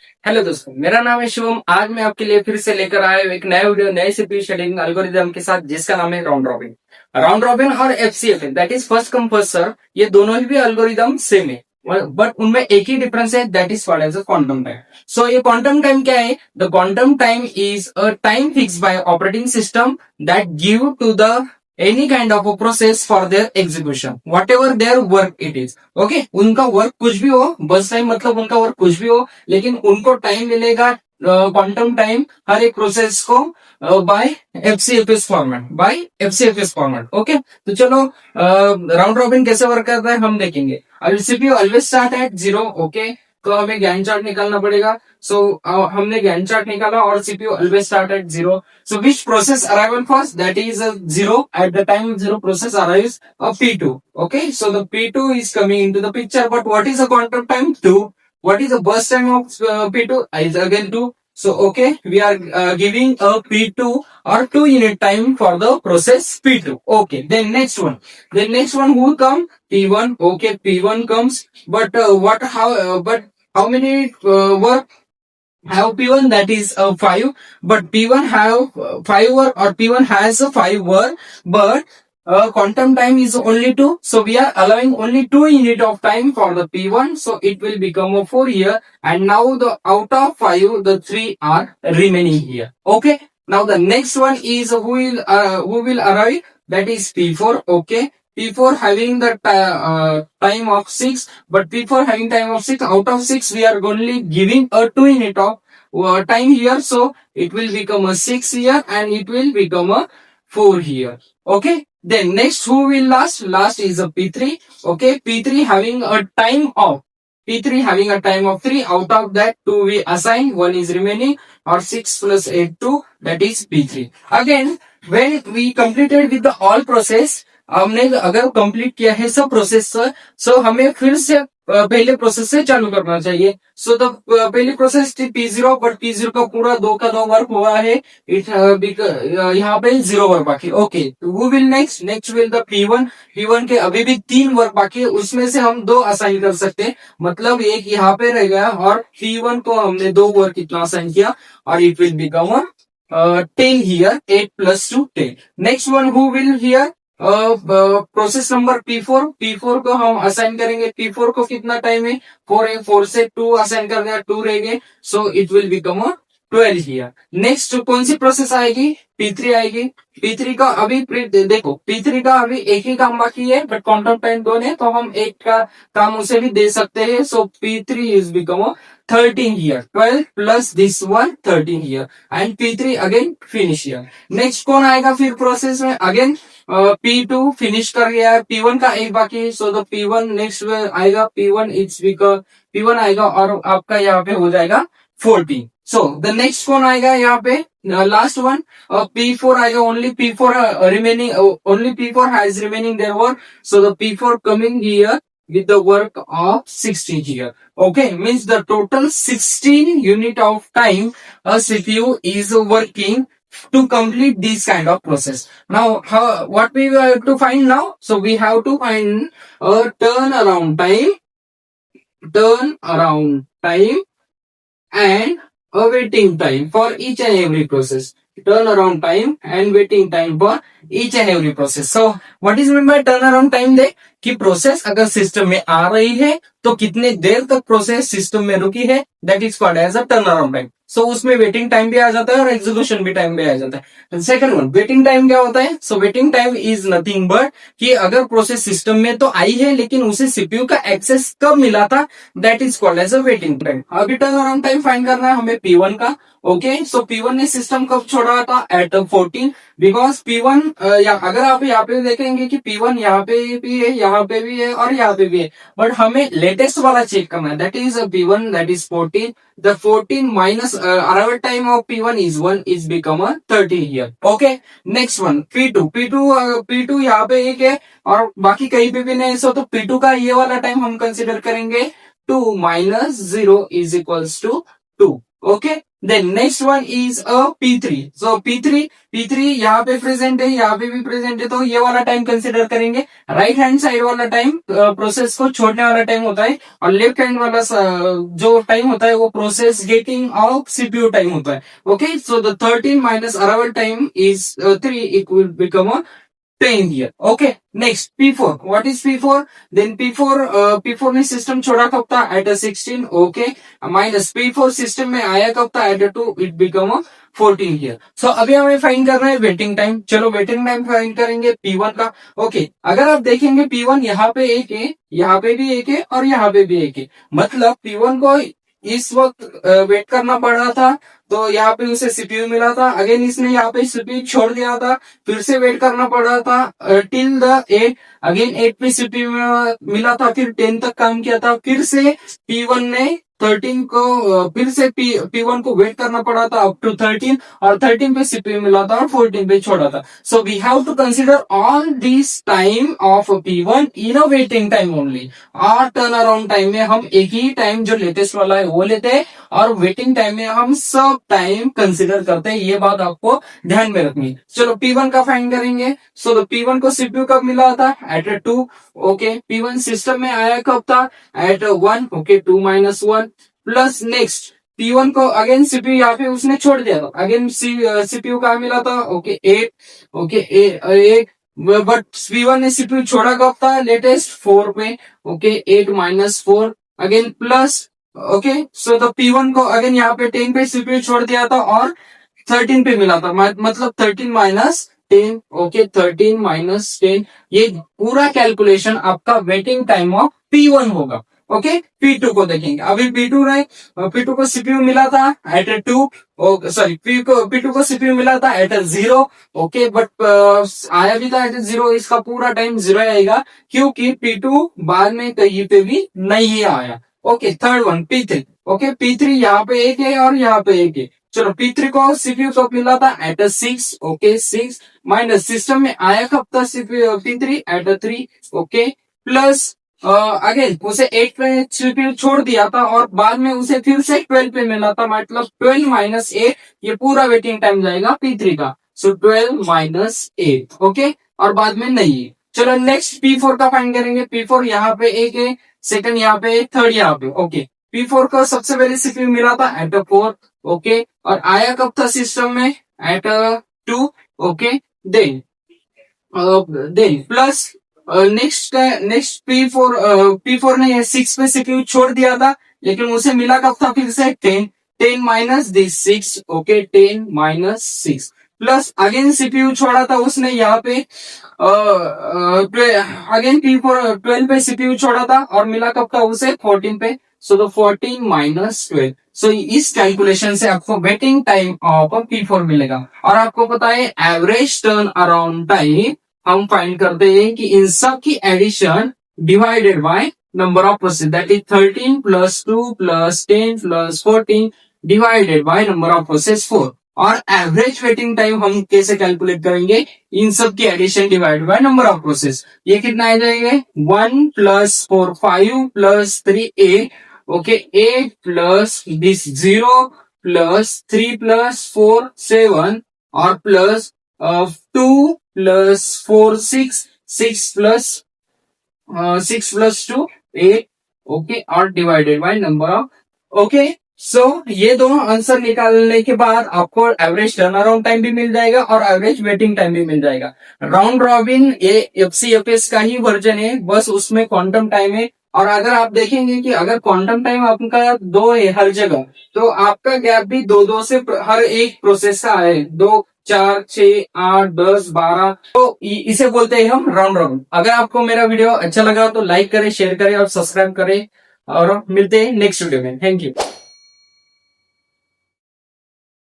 Hello दोस्तों, मेरा नाम है शिवम। आज मैं आपके लिए फिर से लेकर आया हूं एक नया वीडियो, नए सीपीयू शेड्यूलिंग एल्गोरिदम के साथ, जिसका नाम है राउंड रॉबिन। राउंड रॉबिन और FCF, that is first come first serve, ये दोनों ही भी एल्गोरिदम सेम है, बट उनमें एक ही डिफरेंस है, that is called as a quantum time. So ये क्वांटम टाइम क्या है? The quantum time is a time fix by operating system that give to the any kind of a process for their execution, whatever their work it is. Okay, उनका work कुछ भी हो, बस time मतलब उनका work कुछ भी हो, लेकिन उनको टाइम मिलेगा, क्वांटम टाइम, हर एक प्रोसेस को बाय एफसीएफएस फॉर्मेट, ओके। तो चलो, राउंड रॉबिन कैसे वर्क करता है हम देखेंगे। CPU always start at 0, okay. तो हमें गैंट चार्ट निकालना पड़ेगा। सो हमने गैंट चार्ट निकाला और CPU always start at 0. So which process arrival first? That is 0. At the time 0 process arrives a P2. Okay, so the P2 is coming into the picture. But what is the quantum time? 2. What is the burst time of P2? Is again 2. So okay, we are giving a P2 or 2 unit time for the process P2. Okay, then next one. Then next one who come? P1. Okay, P1 comes. But but how many work have P1? That is 5, but P1 have 5 work, or P1 has a 5 work, but quantum time is only 2, so we are allowing only 2 unit of time for the P1, so it will become a 4 here, and now the out of 5 the 3 are remaining here. Okay, now the next one is who will arrive, that is P4. Okay, P4 having the time of 6, but P4 having time of 6, out of 6 we are only giving a 2 unit of time here, so it will become a 6 here and it will become a 4 here. Okay, then next who will last is a P3. Okay, P3 having a time of 3, out of that 2 we assign, 1 is remaining, or 6 plus 8 2, that is P3. Again, when we completed with the all process, हमने अगर complete किया है सब process, सो हमें फिर से पहले process से चालू करना चाहिए। सो द पहली प्रोसेस थी P0, बट P0 का पूरा 2 का 2 वर्क हुआ है, यहाँ पे 0 वर्क बाकी। ओके, वो will next will the P1 के अभी भी 3 वर्क बाकी है, उसमें से हम 2 असाइन कर सकते हैं, मतलब एक यहाँ पे रह गया, और P1 को हमने 2 वर्क इतना असाइन किया, और it will become 10 here, 8 plus 2 10. Next one who will hear, process number P4 को हम असाइन करेंगे। P4 को कितना टाइम है? 4 है, 4 से 2 असाइन कर दिया, 2 रहेंगे, so it will become 12 here. Next कौन सी प्रोसेस आएगी? P3 आएगी। P3 का अभी देखो, P3 का अभी एक ही काम बाकी है, बट क्वांटम टाइम 2 है, तो हम एक का काम उसे भी दे सकते हैं। सो P3 is become 13 here, 12 plus this one 13 here, and P3 again finish here. Next कौन आएगा फिर प्रोसेस में? अगेन P2 फिनिश कर गया है, P1 का एक बाकी है, सो द P1 नेक्स्ट आएगा, P1 आएगा, और आपका यहाँ पे हो जाएगा 14। सो द नेक्स्ट कौन आएगा यहाँ पे? लास्ट वन P4 आएगा, only P4 remaining, only P4 has remaining their work, so the P4 coming here with the work of 16 here. Okay, means the total 16 unit of time a CPU is working to complete this kind of process. Now, what we have to find now? So we have to find a turnaround time and a waiting time for each and every process. Turnaround time and waiting time for each and every process. So what is meant by turnaround time? दे कि process अगर system में आ रही है तो कितने देर तक process system में रुकी है, that is called as a turnaround time. So उसमें वेटिंग टाइम भी आ जाता है और एग्जीक्यूशन भी टाइम भी आ जाता है। सेकंड वन, वेटिंग टाइम क्या होता है? So waiting time is nothing but कि अगर प्रोसेस सिस्टम में तो आई है, लेकिन उसे सीपीयू का एक्सेस कब मिला था, that is called as a waiting time. अभी टर्नअराउंड टाइम फाइंड करना है हमें P1 का। ओके, सो P1 ने सिस्टम कब छोड़ा था? एट 14, बिकॉज P1 अगर आप यहाँ पे देखेंगे कि P1 यहाँ पे भी है, यहाँ पे भी है, और यहाँ पे भी है, बट हमें लेटेस्ट वाला चेक करना है, that is P1, that is 14। The 14 minus arrival time of P1 is 1, is become 30 here. Okay, next one P2 यहाँ पे एक है और बाकी कहीं पे भी नहीं, सो तो P2 का ये वाला टाइम हम कंसिडर करेंगे 2 minus 0 is equals to 2। Okay, then next one is a P3. So P3 यहाँ पे प्रेजेंट है, यहाँ पे भी प्रेजेंट है, तो ये वाला टाइम कंसिडर करेंगे. राइट हैंड साइड वाला टाइम प्रोसेस को छोड़ने वाला टाइम होता है, और लेफ्ट हैंड वाला जो टाइम होता है वो process getting off CPU time होता है. Okay, so the 13 minus arrival time is 3, it will become a 10 here. Okay, next P4. What is P4? Then P4 ने सिस्टम छोड़ा कब था? At a 16. Okay, minus P4 system में आया कब था? At a 2, it become a 14 here. So अभी हमें फाइंड करना है वेटिंग टाइम. चलो वेटिंग टाइम फाइंड करेंगे P1 का. Okay, अगर आप देखेंगे P1 यहाँ पे एक है, यहाँ पे भी एक है, और यहाँ पे भी एक है. मतलब P1 को इस वक्त वेट करना पड़ रहा था, तो यहाँ पे उसे सीपीयू मिला था. अगेन इसने यहाँ पे सीपीयू छोड़ दिया था, फिर से वेट करना पड़ रहा था टिल द 8. अगेन 8 पे सीपीयू मिला था, फिर 10 तक काम किया था. फिर से P1 ने 13 को फिर से P1 को वेट करना पड़ा था अप टू 13, और 13 पे सीपीयू मिला था और 14 पे छोड़ा था. So we have to consider all this time of P1 in a waiting time only. और टर्न अराउंड टाइम में हम एक ही टाइम जो लेटेस्ट वाला है वो लेते हैं, और वेटिंग टाइम में हम सब टाइम कंसिडर करते हैं. ये बात आपको ध्यान में रखनी है. चलो P1 का फाइंड करेंगे. सो P1 को सीपीयू कब मिला था? एट 2. ओके, P1 सिस्टम में आया कब था? At 1. Okay, 2 minus 1 plus next P1 को अगेन सीपीयू यहाँ पे उसने छोड़ दिया था. अगेन सीपीयू कहा मिला था? ओके 8. ओके 8, बट P1 ने सीपीयू छोड़ा कब था? लेटेस्ट 4 पे. Okay 8 minus 4 again plus. Okay, so the P1 को अगेन यहाँ पे 10 पे सीपीयू छोड़ दिया था और 13 पे मिला था, मतलब 13 माइनस 10. ओके, 13 माइनस 10, ये पूरा कैलकुलेशन आपका वेटिंग टाइम ऑफ P1 होगा. ओके, P2 को देखेंगे. अभी P2 रहे, P2 को सीपीयू मिला था एट 2. सॉरी, P2 को सीपीयू मिला था एट 0. ओके, बट आया भी था एट 0. इसका पूरा टाइम 0 आएगा, क्योंकि P2 बाद में कहीं पे भी नहीं आया. Okay, third one P3. Okay, P3 यहाँ पे एक है और यहाँ पे एक है. चलो P3 को सीपीयू कब मिला था? एट 6. ओके 6 माइनस सिस्टम में आया कब था CPU P3? At 3. Okay, plus again उसे 8 पे सीपीयू छोड़ दिया था, और बाद में उसे फिर से 12 पे मिला था, मतलब 12 माइनस 8, ये पूरा वेटिंग टाइम जाएगा P3 का. सो 12 माइनस 8. ओके, और बाद में नहीं है. चलो नेक्स्ट P4 का फाइंड करेंगे. P4 यहाँ पे एक है, सेकंड यहाँ पे, थर्ड यहाँ पे. ओके, P4 को सबसे पहले सीपीयू मिला था एट 4. ओके, और आया कब था सिस्टम में? At 2. Okay, then plus next P4 ने 6 पे सीपीयू छोड़ दिया था, लेकिन उसे मिला कब था? फिर से 10 minus this 6. Okay, 10 minus 6 plus again CPU छोड़ा था उसने यहाँ पे, अगेन P4 12 पे सीपीयू छोड़ा था, और मिला कब था उसे? 14 पे. So the 14 minus 12. सो इस कैलकुलेशन से आपको वेटिंग टाइम ऑफ P4 मिलेगा. और आपको पता है एवरेज टर्न अराउंड टाइम हम फाइंड करते हैं कि इन सब की addition divided by number of process, that is 13 plus 2 plus 10 plus 14 divided by number of process 4. और एवरेज वेटिंग टाइम हम कैसे कैलकुलेट करेंगे? इन सब की addition divide by number of process. ये कितना आ जाएगा? 1 plus 4 5 plus 3 8. Okay, 8 plus this 0 plus 3 plus 4 7, और plus 2 plus 4 6 6 plus 6 plus 2 8. Okay, और divided by number of. Okay, so ये दोनों आंसर निकालने के बाद आपको एवरेज टर्न अराउंड टाइम भी मिल जाएगा और एवरेज वेटिंग टाइम भी मिल जाएगा. राउंड रॉबिन ये एफसीएफएस का ही वर्जन है, बस उसमें क्वांटम टाइम है. और अगर आप देखेंगे कि अगर क्वांटम टाइम आपका 2 है हर जगह, तो आपका गैप भी 2 से हर एक प्रोसेस का है. 2 4 6 8 10 12, तो इसे बोलते हैं हम राउंड रॉबिन. अगर आपको मेरा वीडियो अच्छा लगा तो लाइक करें, शेयर करें और सब्सक्राइब करें, और मिलते हैं नेक्स्ट वीडियो में. Thank you.